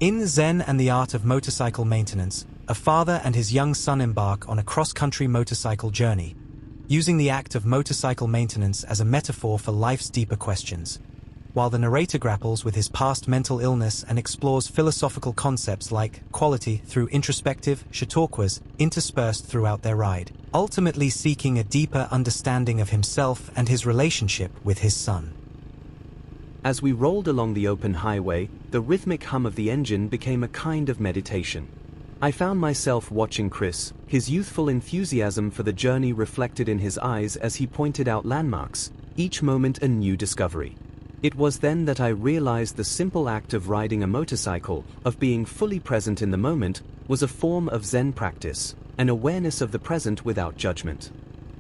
In Zen and the Art of Motorcycle Maintenance, a father and his young son embark on a cross-country motorcycle journey, using the act of motorcycle maintenance as a metaphor for life's deeper questions, while the narrator grapples with his past mental illness and explores philosophical concepts like quality through introspective, Chautauquas, interspersed throughout their ride, ultimately seeking a deeper understanding of himself and his relationship with his son. As we rolled along the open highway, the rhythmic hum of the engine became a kind of meditation. I found myself watching Chris, his youthful enthusiasm for the journey reflected in his eyes as he pointed out landmarks, each moment a new discovery. It was then that I realized the simple act of riding a motorcycle, of being fully present in the moment, was a form of Zen practice, an awareness of the present without judgment.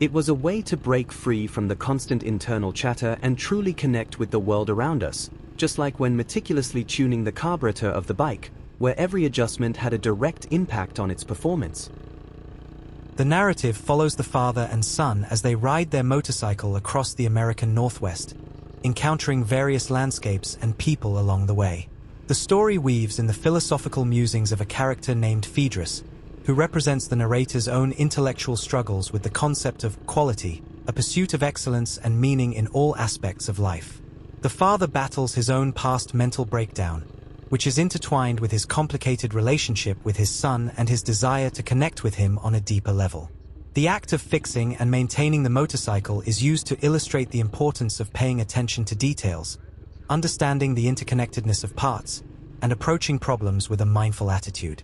It was a way to break free from the constant internal chatter and truly connect with the world around us, just like when meticulously tuning the carburetor of the bike, where every adjustment had a direct impact on its performance. The narrative follows the father and son as they ride their motorcycle across the American Northwest, encountering various landscapes and people along the way. The story weaves in the philosophical musings of a character named Phaedrus, who represents the narrator's own intellectual struggles with the concept of quality, a pursuit of excellence and meaning in all aspects of life. The father battles his own past mental breakdown, which is intertwined with his complicated relationship with his son and his desire to connect with him on a deeper level. The act of fixing and maintaining the motorcycle is used to illustrate the importance of paying attention to details, understanding the interconnectedness of parts, and approaching problems with a mindful attitude.